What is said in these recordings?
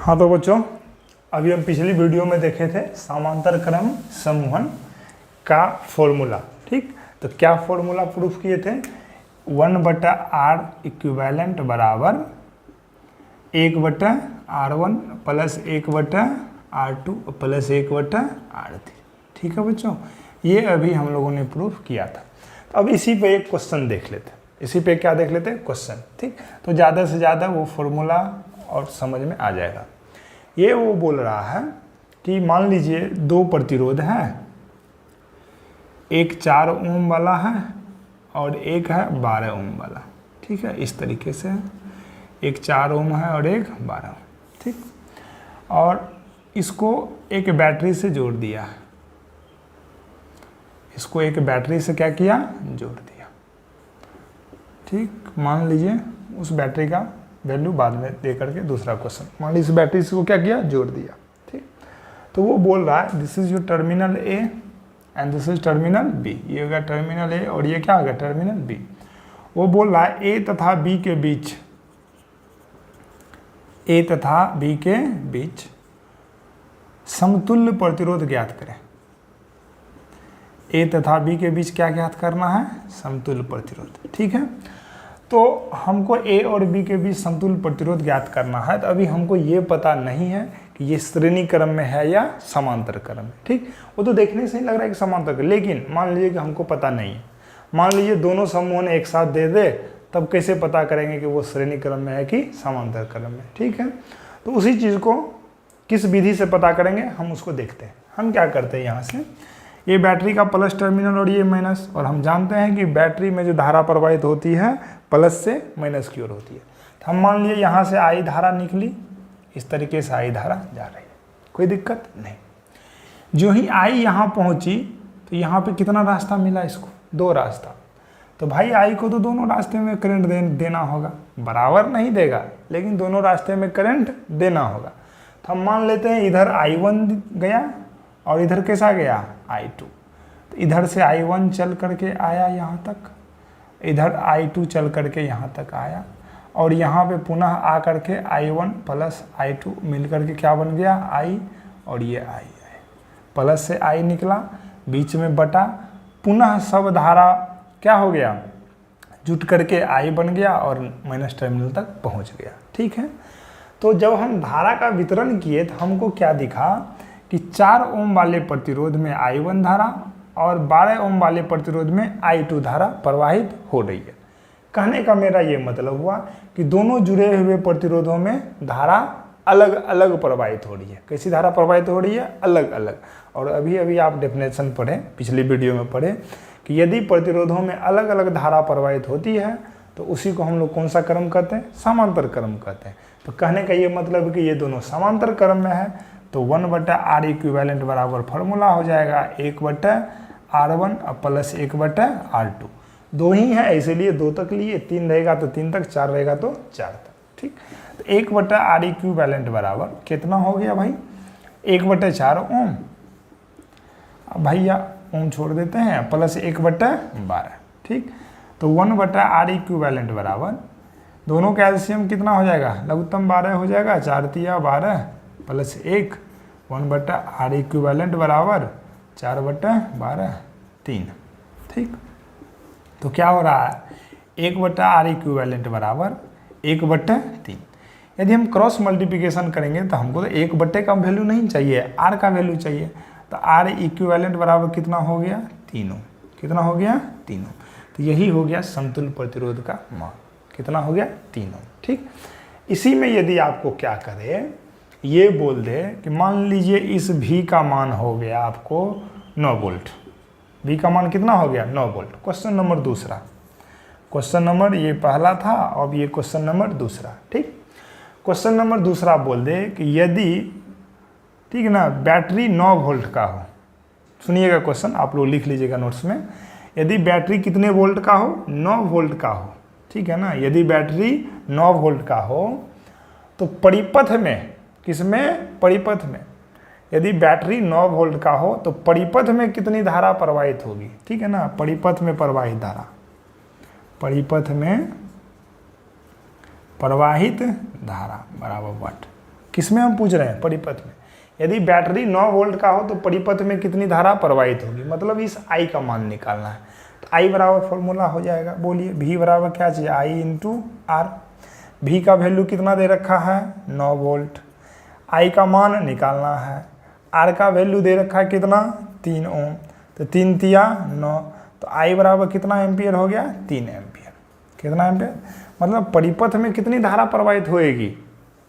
हाँ तो बच्चों, अभी हम पिछली वीडियो में देखे थे समांतर क्रम समूहन का फॉर्मूला। ठीक, तो क्या फॉर्मूला प्रूफ किए थे? 1/r इक्विवेलेंट बराबर 1/r1 plus 1/r2 plus 1/r3। ठीक है बच्चों, ये अभी हम लोगों ने प्रूफ किया था। तो अब इसी पे एक क्वेश्चन देख लेते हैं। इसी पे क्या देख लेते हैं? क्वेश्चन। ठीक, तो ज़्यादा से ज़्यादा वो फॉर्मूला और समझ में आ जाएगा। ये वो बोल रहा है कि मान लीजिए दो प्रतिरोध हैं, एक 4 ओम वाला है और एक है 12 ओम वाला। ठीक है, इस तरीके से एक 4 ओम है और एक 12 ओम। ठीक, और इसको एक बैटरी से जोड़ दिया है। इसको एक बैटरी से क्या किया? जोड़ दिया। ठीक, मान लीजिए उस बैटरी का वैल्यू बाद में दे करके दूसरा क्वेश्चन। मान लीजिए इस बैटरी से को क्या किया? जोड़ दिया। ठीक, तो वो बोल रहा है this is your terminal A and this is terminal B. ये होगा टर्मिनल ए और ये क्या होगा? Terminal B. वो बोल रहा है ए तथा बी के बीच, ए तथा बी के बीच समतुल्य प्रतिरोध ज्ञात करें। ए तथा बी के बीच क्या ज्ञात करना है? समतुल्य प्रतिरोध। ठीक है, तो हमको ए और बी के बीच समतुल्य प्रतिरोध ज्ञात करना है। तो अभी हमको ये पता नहीं है कि ये श्रेणी क्रम में है या समांतर क्रम में। ठीक, वो तो देखने से ही लग रहा है कि समांतर क्रम, लेकिन मान लीजिए कि हमको पता नहीं है। मान लीजिए दोनों समूह ने एक साथ दे दे, तब कैसे पता करेंगे कि वो श्रेणी क्रम में है कि समांतर क्रम में? ठीक है, तो उसी चीज़ को किस विधि से पता करेंगे हम उसको देखते हैं। हम क्या करते हैं, यहाँ से ये बैटरी का प्लस टर्मिनल और ये माइनस, और हम जानते हैं कि बैटरी में जो धारा प्रवाहित होती है प्लस से माइनस की ओर होती है। तो हम मान लिए यहाँ से आई धारा निकली, इस तरीके से आई धारा जा रही है, कोई दिक्कत नहीं। जो ही आई यहाँ पहुँची तो यहाँ पे कितना रास्ता मिला इसको? 2 रास्ता। तो भाई आई को तो दोनों रास्ते में करंट देना होगा, बराबर नहीं देगा लेकिन दोनों रास्ते में करंट देना होगा। तो हम मान लेते हैं इधर I1 गया और इधर कैसा गया? I2। तो इधर से I1 चल करके आया यहाँ तक, इधर I2 चल करके यहाँ तक आया, और यहाँ पे पुनः आ करके I1 प्लस I2 मिल करके क्या बन गया? I, और ये I है, प्लस से I निकला, बीच में बटा, पुनः सब धारा क्या हो गया? जुट करके I बन गया और माइनस टर्मिनल तक पहुँच गया। ठीक है, तो जब हम धारा का वितरण किए तो हमको क्या दिखा कि 4 ओम वाले प्रतिरोध में I1 धारा और 12 ओम वाले प्रतिरोध में I2 धारा प्रवाहित हो रही है। कहने का मेरा ये मतलब हुआ कि दोनों जुड़े हुए प्रतिरोधों में धारा अलग अलग प्रवाहित हो रही है। कैसी धारा प्रवाहित हो रही है? अलग अलग। और अभी अभी आप डेफिनेशन पढ़ें, पिछली वीडियो में पढ़े कि यदि प्रतिरोधों में अलग अलग धारा प्रवाहित होती है तो उसी को हम लोग कौन सा क्रम कहते हैं? समांतर क्रम कहते हैं। तो कहने का ये मतलब कि ये दोनों समांतर क्रम में है, तो 1/r इक्विवेलेंट बराबर फॉर्मूला हो जाएगा 1/r1 प्लस 1/r2। 2 ही है इसीलिए 2 तक लिए, 3 रहेगा तो 3 तक, 4 रहेगा तो 4 तक। ठीक, तो 1/r इक्विवेलेंट बराबर कितना हो गया भाई? 1/4 ओम। अब भैया ओम छोड़ देते हैं, प्लस 1/12। ठीक, तो 1/r इक्विवेलेंट बराबर दोनों का एलसीएम कितना हो जाएगा? लघुत्तम 12 हो जाएगा, 4 तिया 12 प्लस 1, 1/r इक्विवेलेंट बराबर 4/12 3। ठीक, तो क्या हो रहा है? 1/r इक्विवेलेंट बराबर 1/3। यदि हम क्रॉस मल्टीप्लिकेशन करेंगे तो हमको तो 1/, का वैल्यू नहीं चाहिए, r का वैल्यू चाहिए। तो r इक्विवेलेंट बराबर कितना हो गया? 3 ओम। कितना हो गया? 3 ओम। तो यही हो गया समतुल्य प्रतिरोध का मान। कितना हो गया? 3 ओम। ठीक, इसी में यदि आपको क्या करे, ये बोल दे कि मान लीजिए इस V का मान हो गया आपको 9 वोल्ट। V का मान कितना हो गया? 9 वोल्ट। क्वेश्चन नंबर दूसरा, क्वेश्चन नंबर ये पहला था, अब ये क्वेश्चन नंबर दूसरा। ठीक, क्वेश्चन नंबर दूसरा बोल दे कि यदि, ठीक है ना, बैटरी 9 वोल्ट का हो। सुनिएगा क्वेश्चन, आप लोग लिख लीजिएगा नोट्स में। यदि बैटरी कितने वोल्ट का हो? 9 वोल्ट का हो। ठीक है ना, यदि बैटरी 9 वोल्ट का हो तो परिपथ में, किसमें? परिपथ में। यदि बैटरी 9 वोल्ट का हो तो परिपथ में कितनी धारा प्रवाहित होगी? ठीक है ना, परिपथ में प्रवाहित धारा, परिपथ में प्रवाहित धारा बराबर वाट किसमें हम पूछ रहे हैं? परिपथ में। यदि बैटरी 9 वोल्ट का हो तो परिपथ में कितनी धारा प्रवाहित होगी, मतलब इस I का मान निकालना है। तो I बराबर फॉर्मूला हो जाएगा, बोलिए V बराबर क्या चाहिए? I into R. V का वैल्यू कितना दे रखा है? 9 वोल्ट। I का मान निकालना है। R का वैल्यू दे रखा है कितना? 3 ओम। तो 3 तिया 9, तो I बराबर कितना एम्पियर हो गया? 3 एम्पियर। कितना एम्पियर? मतलब परिपथ में कितनी धारा प्रवाहित होएगी?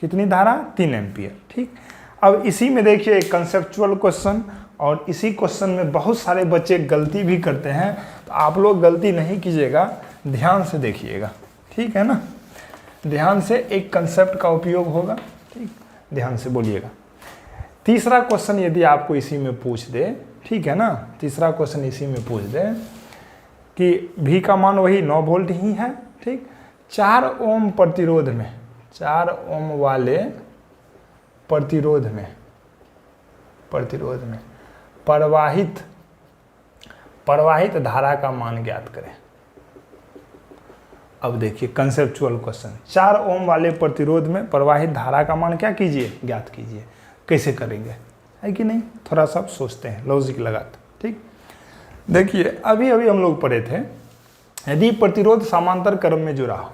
कितनी धारा? 3 एम्पियर। ठीक। अब इसी में देखिए एक कंसेप्चुअल क्वेश्चन, और इसी क्वेश्चन में बहुत सारे बच्चे गलती भी करते हैं, तो आप लोग गलती नहीं कीजिएगा, ध्यान से देखिएगा, ठीक है ना। ध्यान से एक कंसेप्ट का उपयोग होगा, ठीक, ध्यान से बोलिएगा। तीसरा क्वेश्चन यदि आपको इसी में पूछ दे, ठीक है ना, तीसरा क्वेश्चन इसी में पूछ दे कि V का मान वही 9 वोल्ट ही है, ठीक, 4 ओम प्रतिरोध में, 4 ओम वाले प्रतिरोध में प्रवाहित धारा का मान ज्ञात करें। अब देखिए कंसेप्चुअल क्वेश्चन, 4 ओम वाले प्रतिरोध में प्रवाहित धारा का मान क्या कीजिए? ज्ञात कीजिए। कैसे करेंगे, है कि नहीं? थोड़ा सा सोचते हैं, लॉजिक लगाते, ठीक। देखिए अभी हम लोग पढ़े थे, यदि प्रतिरोध समांतर क्रम में जुड़ा हो,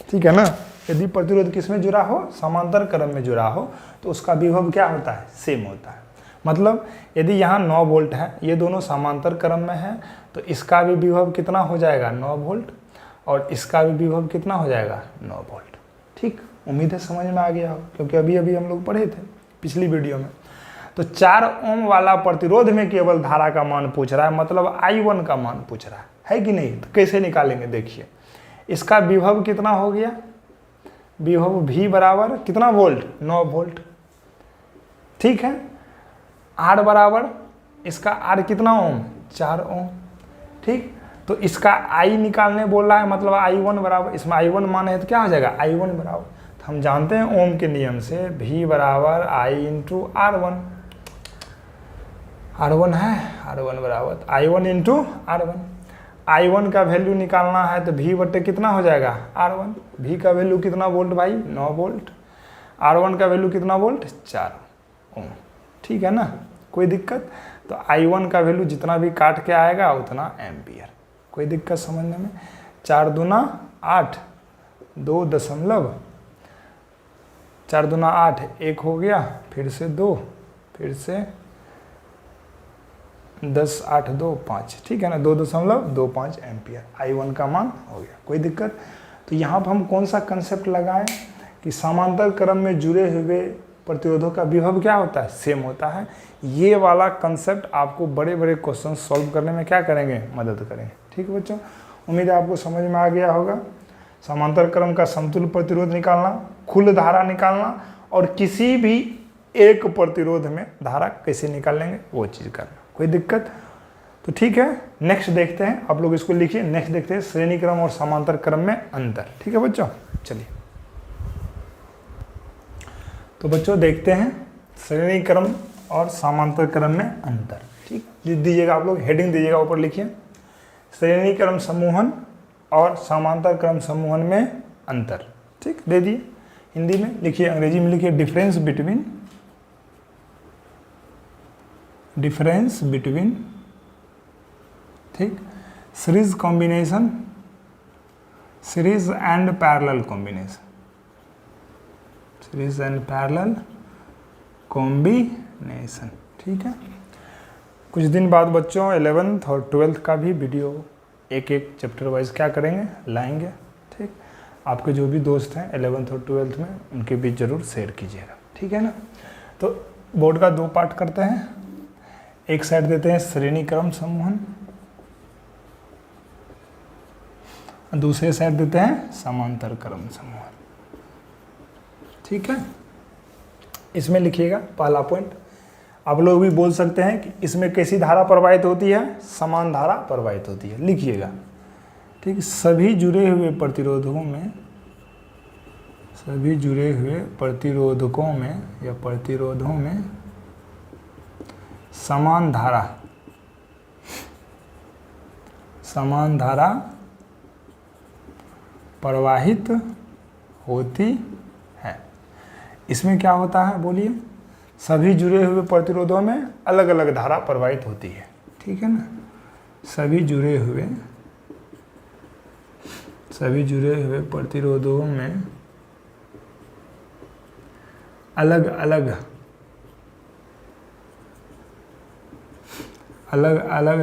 ठीक है ना, यदि प्रतिरोध किस में जुड़ा हो? समांतर क्रम में जुड़ा हो, तो उसका विभव क्या होता है? सेम होता है। मतलब यदि यहाँ 9 वोल्ट है, ये दोनों समांतर क्रम में है, तो इसका भी विभव कितना हो जाएगा? 9 वोल्ट, और इसका भी विभव कितना हो जाएगा? 9 वोल्ट। ठीक, उम्मीद है समझ में आ गया हो, क्योंकि अभी हम लोग पढ़े थे पिछली वीडियो में। तो 4 ओम वाला प्रतिरोध में केवल धारा का मान पूछ रहा है, मतलब I1 का मान पूछ रहा है कि नहीं? तो कैसे निकालेंगे? देखिए इसका विभव कितना हो गया? विभव V बराबर कितना वोल्ट? 9 वोल्ट, ठीक है। R बराबर इसका R कितना ओम? 4 ओम, ठीक। तो इसका I निकालने बोल रहा है, मतलब I1 बराबर, इसमें I1 मान है तो क्या हो जाएगा? I1 बराबर, तो हम जानते हैं ओम के नियम से V बराबर I इंटू R1, R1 है, R1 बराबर I1 इंटू R1। I1 का वैल्यू निकालना है तो V बटे कितना हो जाएगा? R1। V का वैल्यू कितना वोल्ट भाई? 9 वोल्ट। R1 का वैल्यू कितना वोल्ट? 4 ओम, ठीक है ना, कोई दिक्कत? तो I1 का वैल्यू जितना भी काट के आएगा उतना एम्पियर। कोई दिक्कत समझने में? 4 दूना 8, 4 दूना 8, 1 हो गया, फिर से 2, फिर से 10, 8, 2, 5, ठीक है ना, 2.25 एम्पियर I1 का मान हो गया। कोई दिक्कत? तो यहाँ पर हम कौन सा कंसेप्ट लगाएं कि समांतर क्रम में जुड़े हुए प्रतिरोधों का विभव क्या होता है? सेम होता है। ये वाला कंसेप्ट आपको बड़े बड़े क्वेश्चन सॉल्व करने में क्या करेंगे? मदद करेंगे। ठीक है बच्चों, उम्मीद है आपको समझ में आ गया होगा। समांतर क्रम का समतुल्य प्रतिरोध निकालना, कुल धारा निकालना, और किसी भी एक प्रतिरोध में धारा कैसे निकालेंगे वो चीज़ करना। कोई दिक्कत? तो ठीक है, नेक्स्ट देखते हैं, आप लोग इसको लिखिए। नेक्स्ट देखते हैं श्रेणी क्रम और समांतर क्रम में अंतर। ठीक है बच्चों, चलिए तो बच्चों देखते हैं श्रेणी क्रम और समांतर क्रम में अंतर। ठीक, दीजिएगा आप लोग, हेडिंग दीजिएगा, ऊपर लिखिए श्रेणी क्रम समूहन और समांतर क्रम समूहन में अंतर। ठीक, दे दिए, हिंदी में लिखिए, अंग्रेजी में लिखिए डिफरेंस बिटवीन, ठीक, series combination, series and parallel combination, series and parallel combination. ठीक है, कुछ दिन बाद बच्चों 11th और 12th का भी वीडियो एक एक चैप्टर वाइज क्या करेंगे, लाएंगे। ठीक, आपके जो भी दोस्त हैं 11th और 12th में, उनके बीच जरूर शेयर कीजिएगा। ठीक है ना। तो बोर्ड का 2 पार्ट करते हैं, एक साइड देते हैं श्रेणी क्रम समूहन, दूसरे साइड देते हैं समांतर क्रम समूहन। ठीक है, इसमें लिखिएगा पहला पॉइंट। आप लोग भी बोल सकते हैं कि इसमें कैसी धारा प्रवाहित होती है? समान धारा प्रवाहित होती है, लिखिएगा। ठीक, सभी जुड़े हुए प्रतिरोधकों में, सभी जुड़े हुए प्रतिरोधकों में या प्रतिरोधों में समान धारा प्रवाहित होती है। इसमें क्या होता है बोलिए, सभी जुड़े हुए प्रतिरोधों में अलग अलग धारा प्रवाहित होती है, ठीक है ना। सभी जुड़े हुए प्रतिरोधों में अलग अलग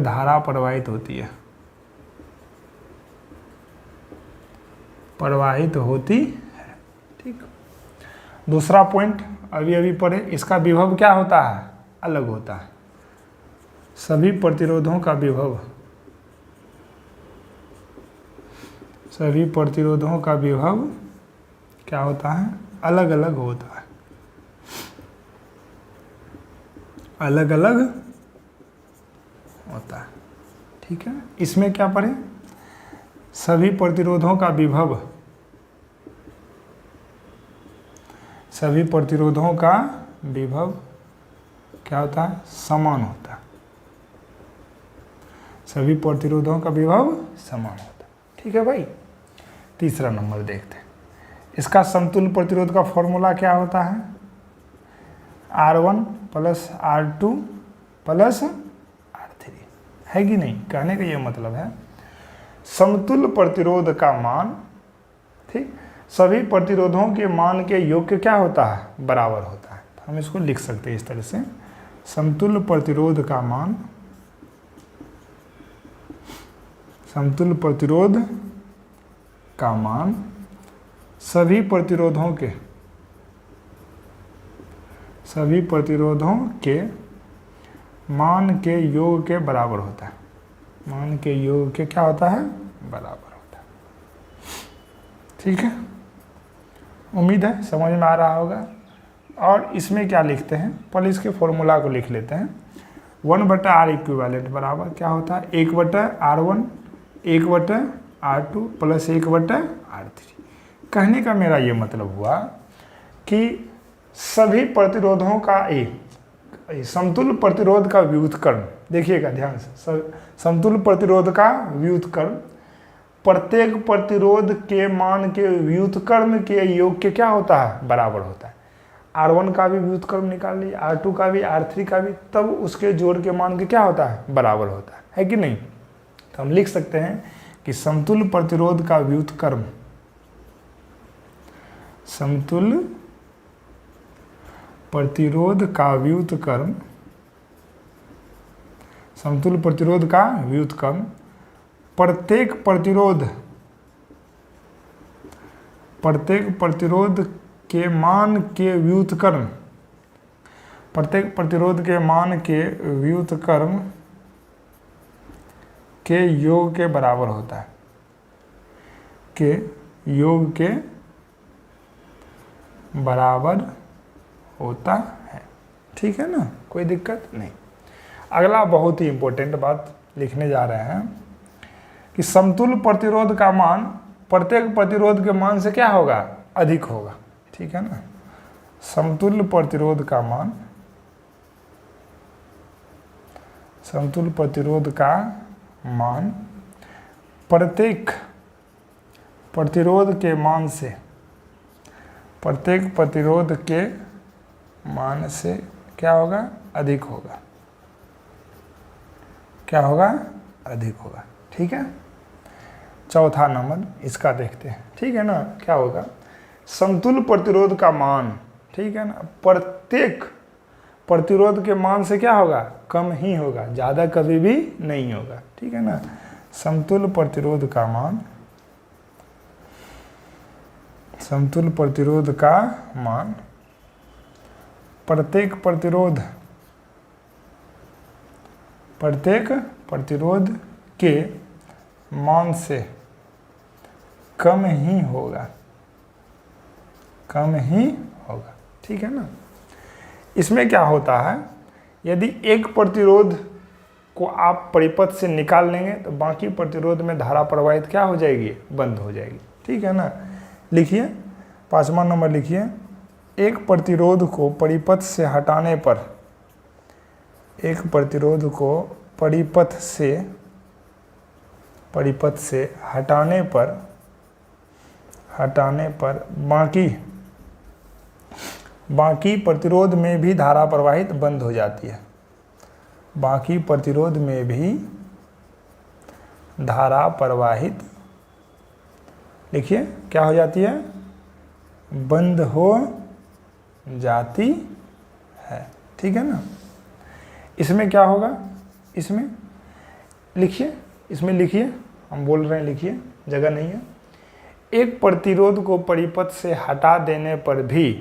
धारा प्रवाहित होती है, ठीक। दूसरा पॉइंट अभी पढ़े, इसका विभव क्या होता है, अलग होता है। सभी प्रतिरोधों का विभव क्या होता है, अलग अलग होता है, ठीक है। इसमें क्या पढ़े, सभी प्रतिरोधों का विभव क्या होता है, समान होता है। सभी प्रतिरोधों का विभव समान होता है, ठीक है भाई। तीसरा नंबर देखते हैं, इसका समतुल्य प्रतिरोध का फॉर्मूला क्या होता है, R1 plus R2 plus R3, है कि नहीं। कहने का ये मतलब है समतुल्य प्रतिरोध का मान, ठीक, सभी प्रतिरोधों के मान के योग क्या होता है, बराबर होता है। तो हम इसको लिख सकते हैं इस तरह से, समतुल्य प्रतिरोध का मान सभी प्रतिरोधों के मान के योग के बराबर होता है। मान के योग के क्या होता है, बराबर होता है, ठीक है। उम्मीद है समझ में आ रहा होगा। और इसमें क्या लिखते हैं, पहले इसके फॉर्मूला को लिख लेते हैं। 1/R इक्विवेलेंट बराबर क्या होता है, 1/R1 1/R2 प्लस 1/R3। कहने का मेरा ये मतलब हुआ कि सभी प्रतिरोधों का समतुल्य प्रतिरोध का व्युत्क्रम, देखिएगा ध्यान से, समतुल्य प्रतिरोध का व्युत्क्रम प्रत्येक प्रतिरोध के मान के व्युत्क्रम के योग के क्या होता है, बराबर होता है। R1 का भी व्युत्क्रम निकाल लीजिए, R2 का भी, R3 का भी, तब उसके जोड़ के मान के क्या होता है, बराबर होता है कि नहीं। तो हम लिख सकते हैं कि समतुल्य प्रतिरोध का व्युत्क्रम, समतुल्य प्रतिरोध का व्युत्क्रम प्रत्येक प्रतिरोध के मान के व्युत्क्रम, प्रत्येक प्रतिरोध के मान के व्युत्क्रम के योग के बराबर होता है, के योग के बराबर होता है, ठीक है ना, कोई दिक्कत नहीं। अगला बहुत ही इंपॉर्टेंट बात लिखने जा रहे हैं कि समतुल्य प्रतिरोध का मान प्रत्येक प्रतिरोध के मान से क्या होगा, अधिक होगा, ठीक है ना। समतुल्य प्रतिरोध का मान प्रत्येक प्रतिरोध के मान से, प्रत्येक प्रतिरोध के मान से क्या होगा, अधिक होगा, क्या होगा, अधिक होगा, ठीक है। चौथा नंबर इसका देखते हैं, ठीक है ना। क्या होगा, समतुल्य प्रतिरोध का मान, ठीक है ना, प्रत्येक प्रतिरोध के मान से क्या होगा, कम ही होगा, ज़्यादा कभी भी नहीं होगा, ठीक है ना। समतुल्य प्रतिरोध का मान, समतुल्य प्रतिरोध का मान प्रत्येक प्रतिरोध के मान से कम ही होगा, ठीक है ना। इसमें क्या होता है, यदि एक प्रतिरोध को आप परिपथ से निकाल लेंगे तो बाकी प्रतिरोध में धारा प्रवाहित क्या हो जाएगी, बंद हो जाएगी, ठीक है ना। लिखिए 5वां नंबर लिखिए, एक प्रतिरोध को परिपथ से हटाने पर, एक प्रतिरोध को परिपथ से हटाने पर बाकी प्रतिरोध में भी धारा प्रवाहित बंद हो जाती है। बाकी प्रतिरोध में भी धारा प्रवाहित, लिखिए क्या हो जाती है, बंद हो जाती है। ठीक है ना। इसमें क्या होगा, इसमें लिखिए, इसमें लिखिए, हम बोल रहे हैं लिखिए, जगह नहीं है। एक प्रतिरोध को परिपथ से हटा देने पर भी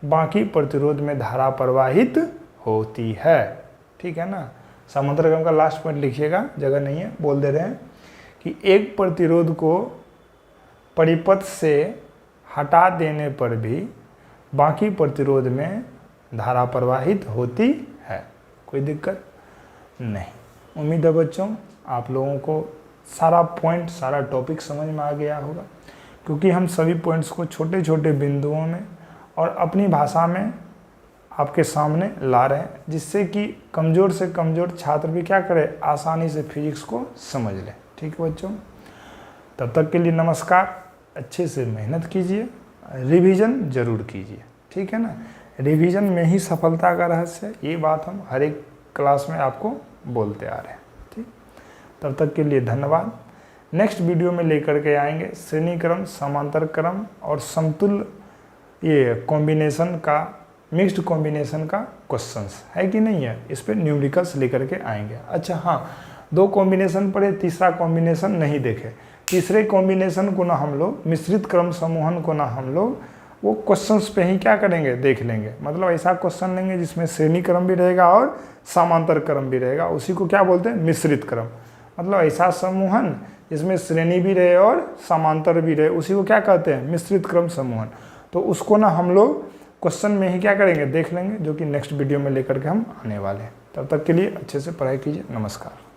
बाकी प्रतिरोध में धारा प्रवाहित होती है। ठीक है ना। समांतर क्रम का लास्ट पॉइंट लिखिएगा, जगह नहीं है, बोल दे रहे हैं कि एक प्रतिरोध को परिपथ से हटा देने पर भी बाकी प्रतिरोध में धारा प्रवाहित होती है। कोई दिक्कत नहीं। उम्मीद है बच्चों आप लोगों को सारा पॉइंट, सारा टॉपिक समझ में आ गया होगा, क्योंकि हम सभी पॉइंट्स को छोटे छोटे बिंदुओं में और अपनी भाषा में आपके सामने ला रहे हैं, जिससे कि कमज़ोर से कमज़ोर छात्र भी क्या करे, आसानी से फिजिक्स को समझ ले। ठीक है बच्चों, तब तक के लिए नमस्कार। अच्छे से मेहनत कीजिए, रिवीजन जरूर कीजिए। ठीक है ना। रिवीजन में ही सफलता का रहस्य है, ये बात हम हर एक क्लास में आपको बोलते आ रहे हैं। ठीक, तब तक के लिए धन्यवाद। नेक्स्ट वीडियो में लेकर के आएंगे श्रेणी क्रम, समांतर क्रम और समतुल्य ये कॉम्बिनेशन का, मिक्स्ड कॉम्बिनेशन का क्वेश्चंस है कि नहीं है, इस पर न्यूमेरिकल्स लेकर के आएंगे। अच्छा हाँ, 2 कॉम्बिनेशन पढ़े, तीसरा कॉम्बिनेशन नहीं देखे। तीसरे कॉम्बिनेशन को ना हम लोग, मिश्रित क्रम समूहन को ना हम लोग वो क्वेश्चंस पे ही क्या करेंगे, देख लेंगे। मतलब ऐसा क्वेश्चन लेंगे जिसमें श्रेणी क्रम भी रहेगा और समांतर क्रम भी रहेगा, उसी को क्या बोलते हैं, मिश्रित क्रम। मतलब ऐसा समूहन जिसमें श्रेणी भी रहे और समांतर भी रहे, उसी को क्या कहते हैं, मिश्रित क्रम समूहन। तो उसको ना हम लोग क्वेश्चन में ही क्या करेंगे, देख लेंगे, जो कि नेक्स्ट वीडियो में लेकर के हम आने वाले हैं। तब तक के लिए अच्छे से पढ़ाई कीजिए। नमस्कार।